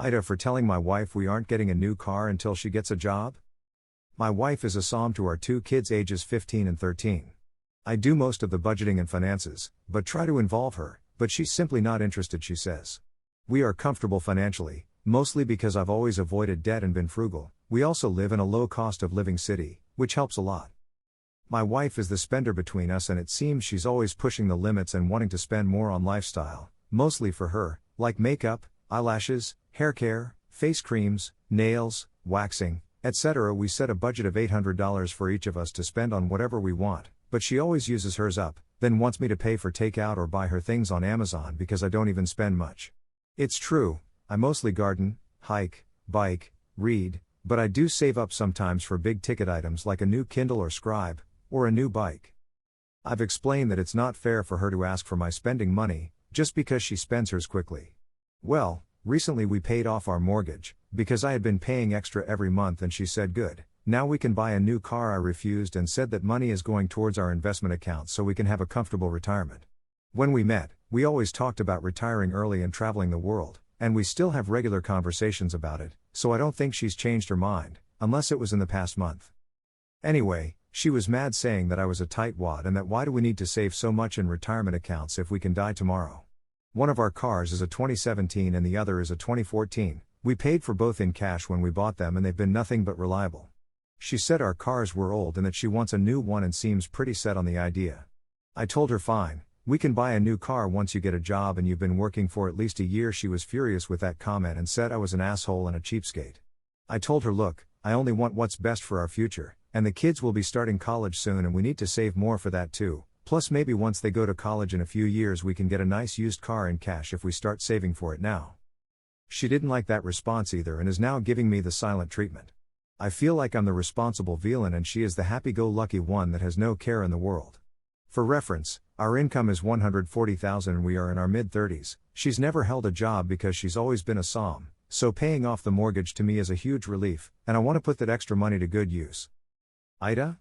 AITA for telling my wife we aren't getting a new car until she gets a job? My wife is a mom to our two kids ages 15 and 13. I do most of the budgeting and finances, but try to involve her, but she's simply not interested, she says. We are comfortable financially, mostly because I've always avoided debt and been frugal. We also live in a low cost of living city, which helps a lot. My wife is the spender between us, and it seems she's always pushing the limits and wanting to spend more on lifestyle, mostly for her, like makeup, eyelashes, hair care, face creams, nails, waxing, etc. We set a budget of $800 for each of us to spend on whatever we want, but she always uses hers up, then wants me to pay for takeout or buy her things on Amazon because I don't even spend much. It's true, I mostly garden, hike, bike, read, but I do save up sometimes for big ticket items like a new Kindle or Scribe, or a new bike. I've explained that it's not fair for her to ask for my spending money, just because she spends hers quickly. Well, recently we paid off our mortgage, because I had been paying extra every month, and she said good, now we can buy a new car. I refused and said that money is going towards our investment account so we can have a comfortable retirement. When we met, we always talked about retiring early and traveling the world, and we still have regular conversations about it, so I don't think she's changed her mind, unless it was in the past month. Anyway, she was mad, saying that I was a tightwad and that why do we need to save so much in retirement accounts if we can die tomorrow. One of our cars is a 2017 and the other is a 2014, we paid for both in cash when we bought them and they've been nothing but reliable. She said our cars were old and that she wants a new one and seems pretty set on the idea. I told her fine, we can buy a new car once you get a job and you've been working for at least a year. She was furious with that comment and said I was an asshole and a cheapskate. I told her, look, I only want what's best for our future, and the kids will be starting college soon and we need to save more for that too, plus maybe once they go to college in a few years we can get a nice used car in cash if we start saving for it now. She didn't like that response either and is now giving me the silent treatment. I feel like I'm the responsible villain and she is the happy-go-lucky one that has no care in the world. For reference, our income is $140,000 and we are in our mid-30s. She's never held a job because she's always been a som, so paying off the mortgage to me is a huge relief, and I want to put that extra money to good use. AITA?